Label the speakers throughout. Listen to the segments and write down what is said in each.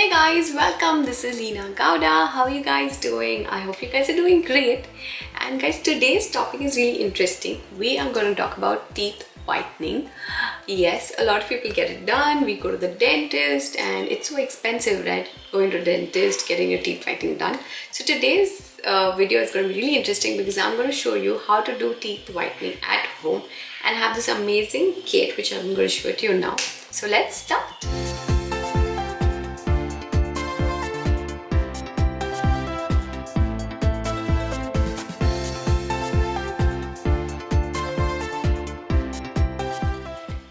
Speaker 1: Hey guys, welcome. This is Leena Gowda. How are you guys doing? I hope you guys are doing great. And guys, today's topic is really interesting. We are going to talk about teeth whitening. Yes, a lot of people get it done. We go to the dentist and it's so expensive, right? Going to the dentist, getting your teeth whitening done. So today's video is going to be really interesting because I'm going to show you how to do teeth whitening at home and have this amazing kit which I'm going to show it to you now. So let's start.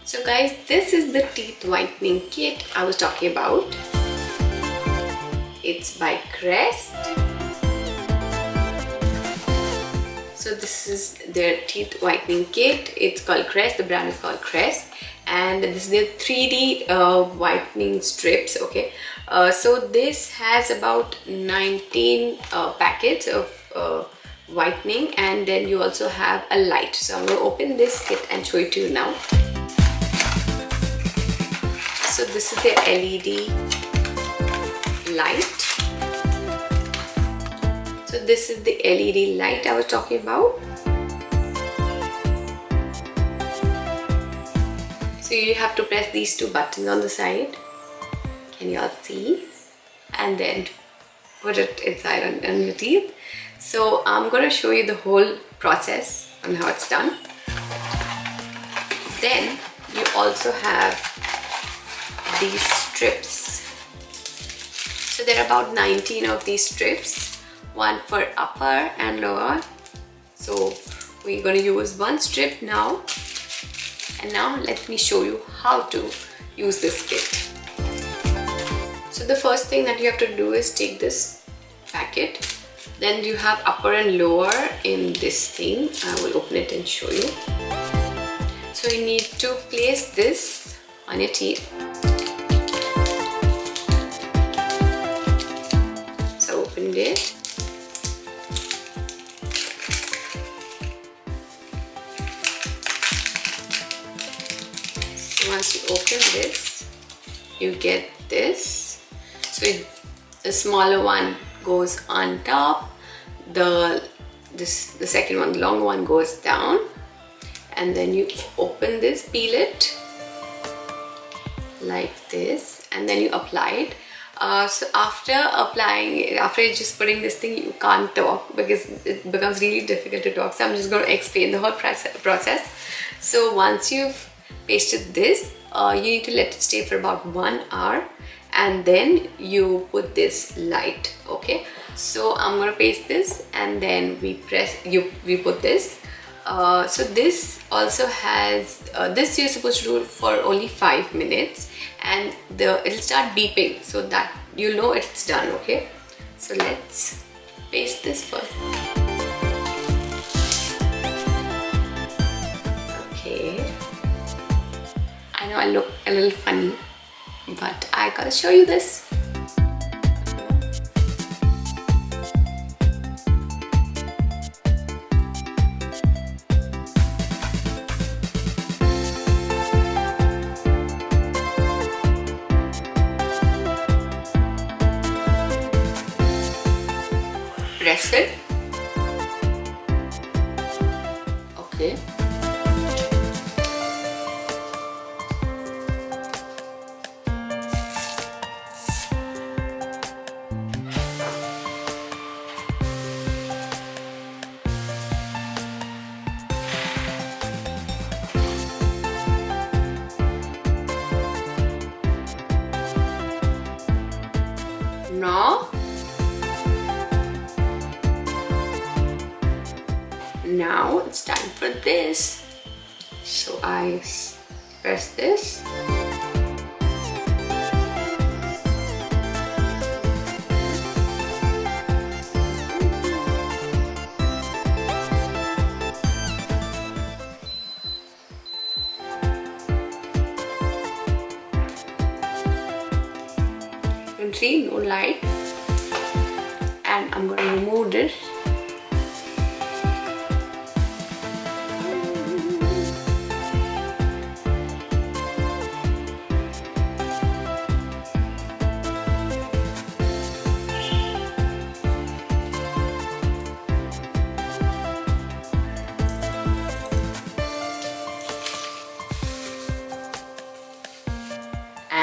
Speaker 1: So guys, this is the teeth whitening kit I was talking about. It's by Crest. So this is their teeth whitening kit. It's called Crest. The brand is called Crest. And this is their 3D whitening strips. Okay. So this has about 19 packets of whitening, and then you also have a light. So I'm going to open this kit and show it to you now. So this is the LED light. So this is the LED light I was talking about. So you have to press these two buttons on the side. Can you all see? And then put it inside on your teeth. So I'm going to show you the whole process on how it's done. Then you also have these strips. So there are about 19 of these strips, one for upper and lower. So we're going to use one strip now, and now let me show you how to use this kit. So the first thing that you have to do is take this packet, then you have upper and lower in this thing. I will open it and show you. So you need to place this on your teeth. Opened it. So once you open this, you get this. So the smaller one goes on top, the second one, the longer one, goes down, and then you open this, peel it like this, and then you apply it. So after applying it, after just putting this thing, you can't talk because it becomes really difficult to talk. So I'm just going to explain the whole process. So once you've pasted this, you need to let it stay for about 1 hour, and then you put this light. Okay, so I'm going to paste this, and then we put this. So this also has this you're supposed to do for only 5 minutes, and it'll start beeping so that you know it's done. Okay, so let's paste this first. Okay, I know I look a little funny, but I gotta show you this. Press it. Okay. Now it's time for this. So I press this. You can see no light, and I'm going to remove this.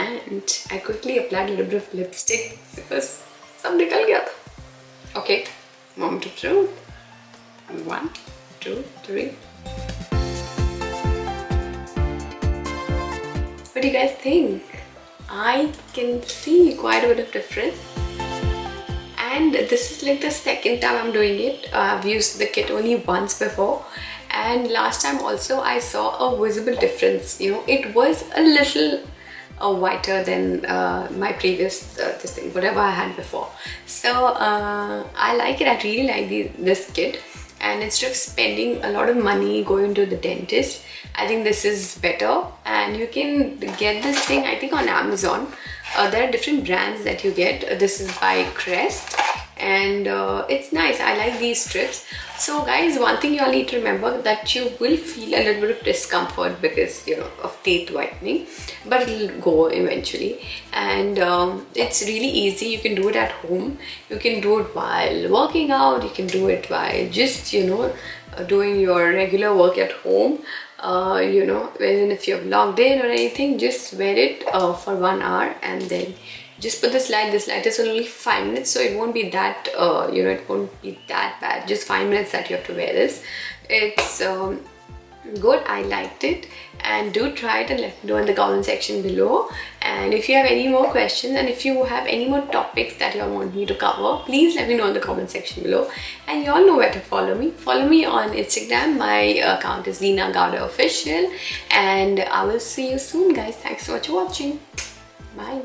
Speaker 1: and I quickly applied a little bit of lipstick because सब निकल गया था. Okay, moment of truth. 1, 2, 3. What do you guys think? I can see quite a bit of difference, and this is like the second time I'm doing it. I've used the kit only once before, and last time also I saw a visible difference. You know, it was a little whiter than my previous this thing, whatever I had before. So I like it. I really like this kit, and instead of spending a lot of money going to the dentist, I think this is better. And you can get this thing I think on Amazon. There are different brands that you get. This is by Crest, and it's nice. I like these strips. So guys, one thing you all need to remember, that you will feel a little bit of discomfort because, you know, of teeth whitening, but it'll go eventually. And it's really easy. You can do it at home. You can do it while working out. You can do it while just, you know, doing your regular work at home. You know, even if you're logged in or anything, just wear it for 1 hour, and then just put this light. This light is only 5 minutes, so it won't be that you know, it won't be that bad. Just 5 minutes that you have to wear this. It's good. I liked it, and do try it and let me know in the comment section below. And if you have any more questions, and if you have any more topics that you all want me to cover, please let me know in the comment section below. And you all know where to follow me. Follow me on Instagram. My account is Leena Gowda Official, and I will see you soon, guys. Thanks so much for watching. Bye.